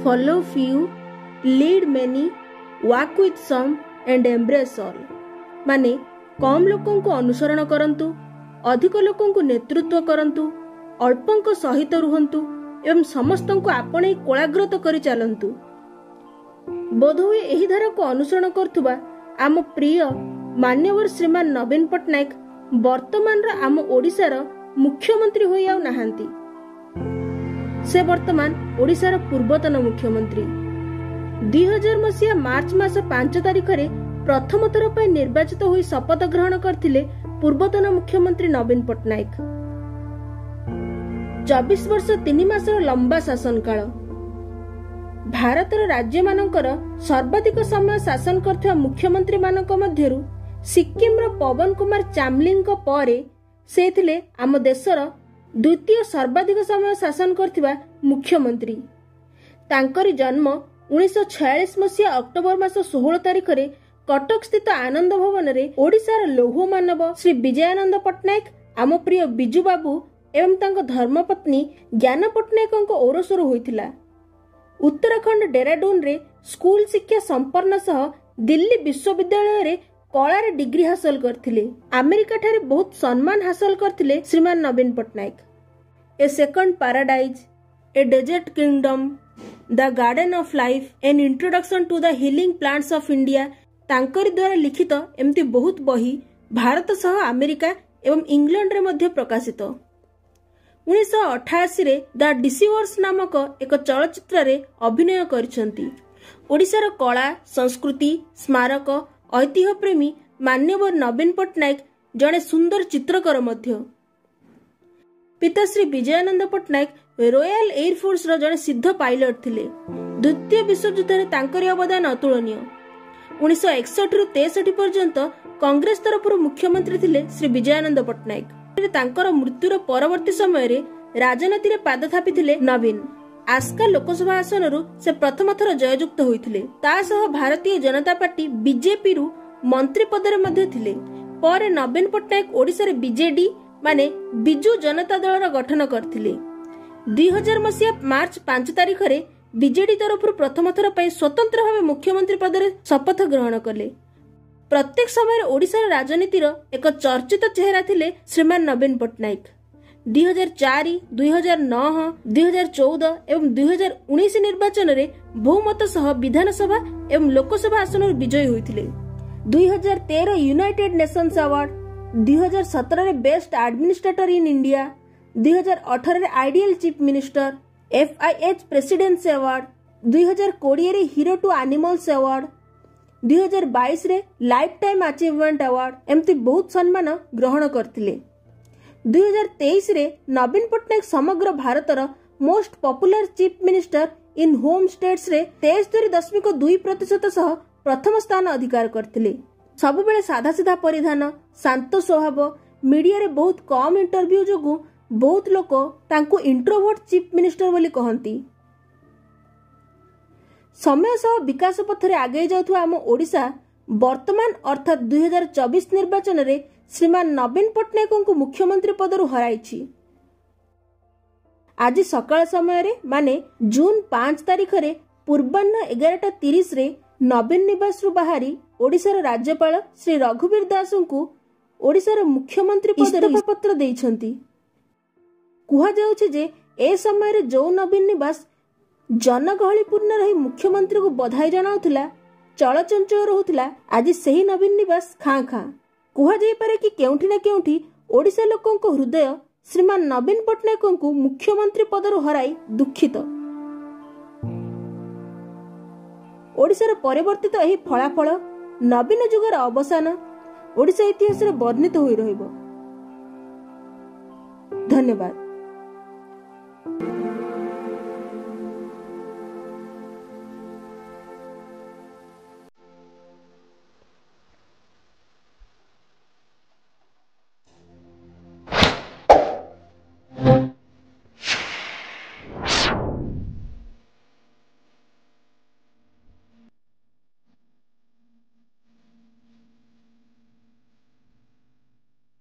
follow few, lead many, walk with some and embrace all। माने कम लोकों को अनुसरण करंतु, अधिक लोकों को नेतृत्व करंतु, अल्पंक सहित रुहंतु एवं समस्तों को आपणे कोलाग्रत करि चलंतु। बोधहुए एही धारा को अनुसरण करथुबा आम प्रिय मान्यवर श्रीमान नवीन पट्टनायक वर्तमान आम ओडिशार मुख्यमंत्री होई आउ नाहांती। से वर्तमान ओडिशार पूर्वतन मुख्यमंत्री। 2000 मसीहा मार्च मास 5 तारिख रे प्रथम थर पर निर्वाचित होई शपथ ग्रहण करथिले पूर्वतन मुख्यमंत्री नवीन पट्टनायक। 24 वर्ष 3 मासर लंबा शासन काल। भारतर राज्य मानकर सर्वाधिक समय शासन करथिबा मुख्यमंत्री मानक मध्यरु सिक्किम रो पवन कुमार चामलिंग परे से थिले आम देशर द्वितीय सर्वाधिक समय शासन करथिबा मुख्यमंत्री। तांकरी जन्म 1946 मसीहा अक्टोबर मास 16 तारिख रे कटक स्थित आनंद भवन रे ओडिशार लौह मानव श्री विजयानंद पट्टनायक आम प्रिय बिजू बाबू एवं तांको धर्मपत्नी ज्ञान पट्टनायक ओरसर होइथिला। उत्तराखंड डेराडून रे स्कूल शिक्षा संपन्न सह दिल्ली विश्वविद्यालय रे कला रे डिग्री हासिल करथिले। अमेरिका ठारे बहुत सम्मान हासिल करथिले श्रीमान Naveen Patnaik. A second paradise, a desert kingdom, the garden of life, an introduction to the healing plants of India तांकरी द्वारा लिखित एमती बहुत बही भारत सह अमेरिका एवं इंग्लैंड रे मध्य प्रकाशित। 1988 रे द डिसीवर्स नामक एक चलचित्र रे अभिनय करिसंती। ओडिशार कला संस्कृति स्मारक ऐतिह्य प्रेमी मान्यवर नवीन पट्टनायक जड़े सुंदर चित्रकर मध्य। पिता श्री विजयानंद पट्टनायक रॉयल एयरफोर्स रो जड़े सिद्ध पायलट थिले। द्वितीय विश्वयुद्ध रे तांकरी अवदान अतुलनीय। 1961 रु 63 पर्यंत कांग्रेस तरफ मुख्यमंत्री थिले श्री विजयानंद पट्टनायक। तांकर मृत्युर परवर्ती समय रे राजनीति रे पाद थापिथिले नवीन। आस्का लोकसभा आसन रु से प्रथम थर जययुक्त होइथिले। ता सह भारतीय जनता पार्टी बीजेपी रु मंत्री पद रे मध्ये थिले। पर नवीन पट्टनायक ओडिसा रे बीजेडी माने बिजू जनता दल रा गठन करथिले। 2000 मसीहा मार्च 5 तारिख रे बीजेडी तरफ प्रथम थर पय स्वतंत्र भावे मुख्यमंत्री पद रे शपथ ग्रहण कले। प्रत्येक समय ओडिशार राजनीतिर एक चर्चित चेहरा थिले श्रीमान नवीन पट्टनायक। 2004, 2009, 2014 एवं 2019 निर्वाचन रे बहुमत सह विधानसभा एवं लोकसभा आसन विजयी होइथिले। 2013 यूनाइटेड नेशंस अवार्ड, 2017 रे बेस्ट एडमिनिस्ट्रेटर इन इंडिया, 2018 रे ideal chief minister, FIH presidency award, 2020 रे हीरो टू एनिमल्स अवार्ड, 2022 रे लाइफ टाइम अचीवमेंट अवार्ड एमती बहुत सम्मान ग्रहण करथिले। 2023 रे नवीन पट्टनायक समग्र भारतर most popular chief minister in home states रे 73.2% सह प्रथम स्थान अधिकार करथिले। सबुबेले साधा सीधा परिधान, शांत स्वभाव, मीडिया रे बहुत कम इंटरव्यू जोगु बहुत लोक तांको इंट्रोवर्ट चीफ मिनिस्टर बोली कहंती। समय सह विकास पथरे आगे जाउथुवा आम ओडिशा वर्तमान अर्थात 2024 निर्वाचन रे श्रीमान नवीन पट्टनायक को मुख्यमंत्री पदरु हराइछि। आज सकाळ समय रे माने जून 5 तारिख रे पूर्वाह्न 11:30 रे नवीन निवास रु बाहरी ओडिशार राज्यपाल श्री रघुवीर दास को ओडिशार मुख्यमंत्री पदरु पत्र दैछंती। कुहा जाउछि जे ए समय रे जो नवीन निवास जनगहलीपूर्ण रही मुख्यमंत्री को बधाई जनाउथिला, चलचंचल रहुथिला, आज सही नवीन निवास खां खां। कुहा जाई पारे कि केउठी ना केउठी ओडिशा लोकन को हृदय श्रीमान नवीन पट्टनायक को मुख्यमंत्री पदरु हराई दुखित। ओडिशार परिवर्तित एही फलाफल नवीन जुगर अवसान ओडिशा इतिहास रे वर्णित होई रहिबो। धन्यवाद।